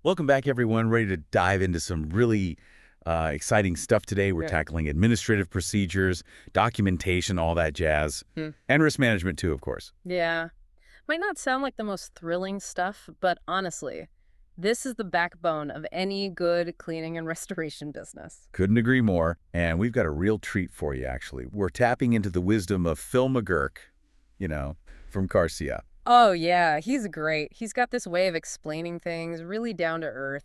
Welcome back, everyone. Ready to dive into some really exciting stuff today. We're Yeah. tackling administrative procedures, documentation, all that jazz, Hmm. and risk management too, of course. Yeah. Might not sound like the most thrilling stuff, but honestly, this is the backbone of any good cleaning and restoration business. Couldn't agree more. And we've got a real treat for you, actually. We're tapping into the wisdom of Phil McGurk, you know, from Garcia. Oh, yeah, he's great. He's got this way of explaining things really down to earth,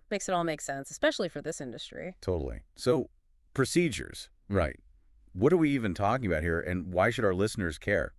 makes it all make sense, especially for this industry. Totally. So, procedures, right. What are we even talking about here, and why should our listeners care?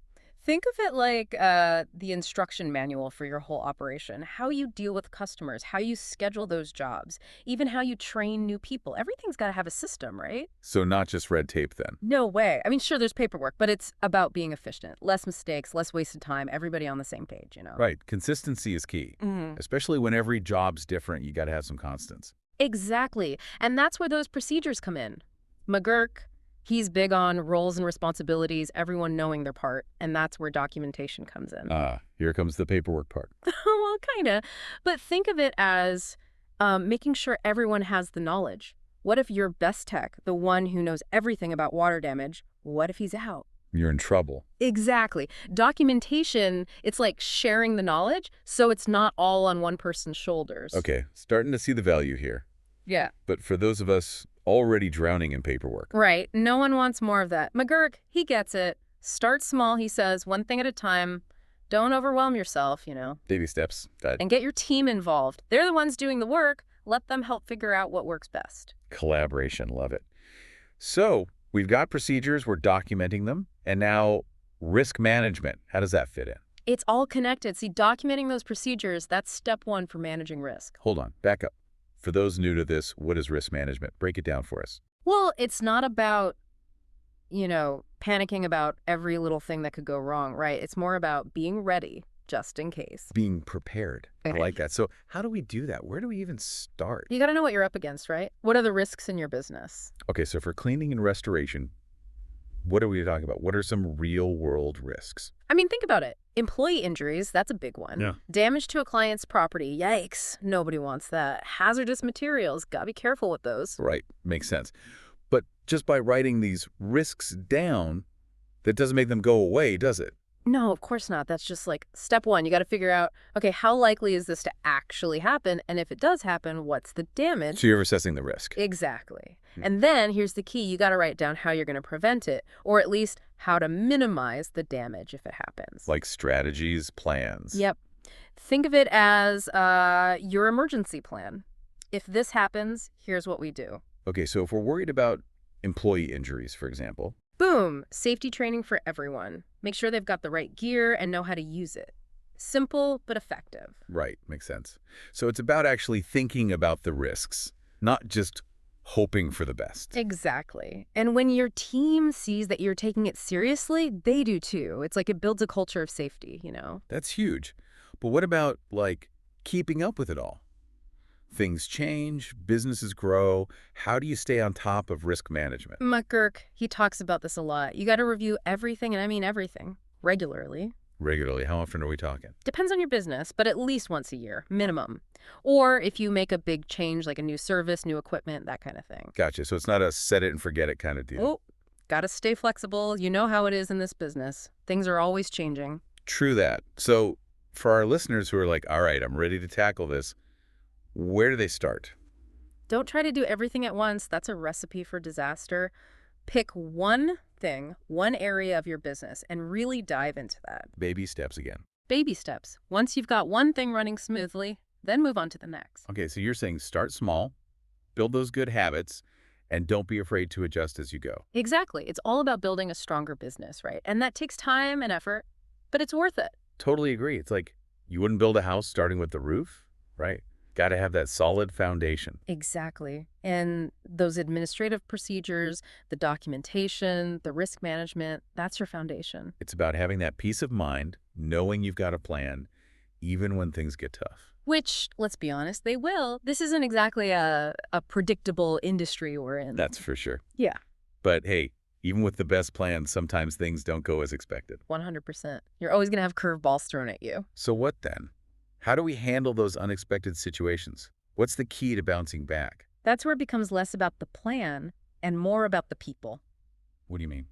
Think of it like the instruction manual for your whole operation, how you deal with customers, how you schedule those jobs, even how you train new people. Everything's got to have a system, right? So not just red tape, then. No way. I mean, sure, there's paperwork, but it's about being efficient. Less mistakes, less wasted time, everybody on the same page. Right. Consistency is key, Hmm. especially when every job's different. You got to have some constants. Exactly. And that's where those procedures come in. McGurk, he's big on roles and responsibilities, everyone knowing their part, and that's where documentation comes in. Here comes the paperwork part. Well, kind of. But think of it as making sure everyone has the knowledge. What if your best tech, the one who knows everything about water damage, what if he's out? You're in trouble. Exactly. Documentation, it's like sharing the knowledge, so it's not all on one person's shoulders. Okay, starting to see the value here. Yeah. But for those of us already drowning in paperwork, Right. No one wants more of that. McGurk, he gets it. Start small, he says, one thing at a time. Don't overwhelm yourself. baby steps, that And get your team involved. They're the ones doing the work. Let them help figure out what works best. collaboration, love it. So we've got procedures, we're documenting them, and now risk management. How does that fit in? It's all connected. See, documenting those procedures, that's step one for managing risk. Hold on, back up. For those new to this, what is risk management? Break it down for us. Well, it's not about panicking about every little thing that could go wrong, right? It's more about being ready just in case. Being prepared. I Okay. like that. So how do we do that? Where do we even start? You got to know what you're up against, right? What are the risks in your business? Okay, so for cleaning and restoration, what are we talking about? What are some real-world risks? I mean, think about it. Employee injuries, that's a big one. Yeah. Damage to a client's property, yikes. Nobody wants that. Hazardous materials, gotta be careful with those. Right, makes sense. But just by writing these risks down, that doesn't make them go away, does it? No, of course not. That's just like step one. You got to figure out, okay, how likely is this to actually happen? And if it does happen, what's the damage? So you're assessing the risk. Exactly. Hmm. And then here's the key. You got to write down how you're going to prevent it, or at least how to minimize the damage if it happens. Like strategies, plans. Yep. Think of it as your emergency plan. If this happens, here's what we do. Okay, so if we're worried about employee injuries, for example, Boom! Safety training for everyone. Make sure they've got the right gear and know how to use it. Simple, but effective. right, makes sense. So it's about actually thinking about the risks, not just hoping for the best. Exactly. And when your team sees that you're taking it seriously, they do too. It's like it builds a culture of safety. That's huge. But what about, like, keeping up with it all? Things change, businesses grow. How do you stay on top of risk management? McGurk, he talks about this a lot. You got to review everything, and I mean everything, regularly. Regularly, how often are we talking? Depends on your business, but at least once a year, minimum. Or if you make a big change, like a new service, new equipment, that kind of thing. Gotcha. So it's not a set it and forget it kind of deal. Oh, got to stay flexible. You know how it is in this business. Things are always changing. True that. So for our listeners who are like, all right, I'm ready to tackle this, where do they start? Don't try to do everything at once. That's a recipe for disaster. Pick one thing, one area of your business, and really dive into that. Baby steps again. Baby steps. Once you've got one thing running smoothly, then move on to the next. Okay, so you're saying start small, build those good habits, and don't be afraid to adjust as you go. Exactly. It's all about building a stronger business, right? And that takes time and effort, but it's worth it. Totally agree. It's like you wouldn't build a house starting with the roof, right? Got to have that solid foundation. Exactly. And those administrative procedures, the documentation, the risk management, that's your foundation. It's about having that peace of mind, knowing you've got a plan, even when things get tough. Which, let's be honest, they will. This isn't exactly a predictable industry we're in. That's for sure. Yeah. But hey, even with the best plans, sometimes things don't go as expected. 100%. You're always going to have curveballs thrown at you. So what then? How do we handle those unexpected situations? What's the key to bouncing back? That's where it becomes less about the plan and more about the people. What do you mean?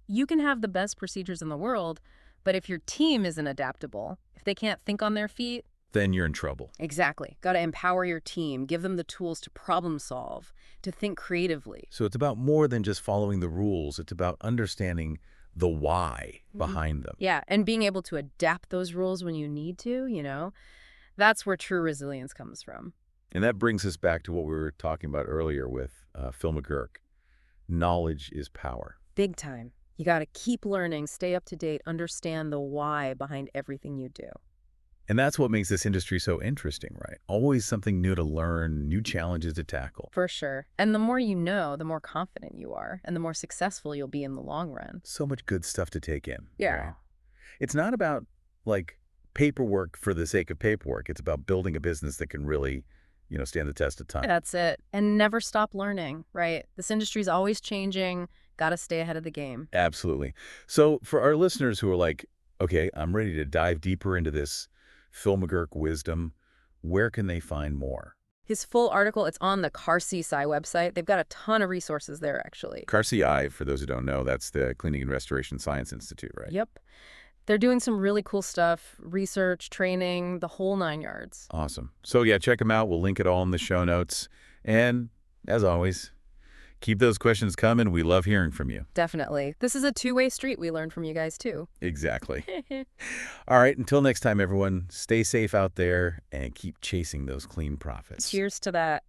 You can have the best procedures in the world, but if your team isn't adaptable, if they can't think on their feet, Then you're in trouble. exactly. Got to empower your team, give them the tools to problem solve, to think creatively. So it's about more than just following the rules. It's about understanding the why behind them. Yeah, and being able to adapt those rules when you need to, that's where true resilience comes from. And that brings us back to what we were talking about earlier with Phil McGurk. Knowledge is power. Big time. You got to keep learning, stay up to date, understand the why behind everything you do. And that's what makes this industry so interesting, right? Always something new to learn, new challenges to tackle. For sure. And the more you know, the more confident you are, and the more successful you'll be in the long run. So much good stuff to take in. Yeah. Right? It's not about, like, paperwork for the sake of paperwork. It's about building a business that can really, stand the test of time. That's it. And never stop learning, right? This industry's always changing. Got to stay ahead of the game. Absolutely. So for our listeners who are like, okay, I'm ready to dive deeper into this Phil McGurk wisdom, where can they find more? His full article, it's on the CarCi website. They've got a ton of resources there, actually. CarCI, for those who don't know, that's the Cleaning and Restoration Science Institute, right? Yep. They're doing some really cool stuff, research, training, the whole 9 yards. Awesome. So yeah, check them out. We'll link it all in the show notes. And as always, keep those questions coming. We love hearing from you. Definitely. This is a two-way street. We learn from you guys, too. Exactly. All right. Until next time, everyone, stay safe out there and keep chasing those clean profits. Cheers to that.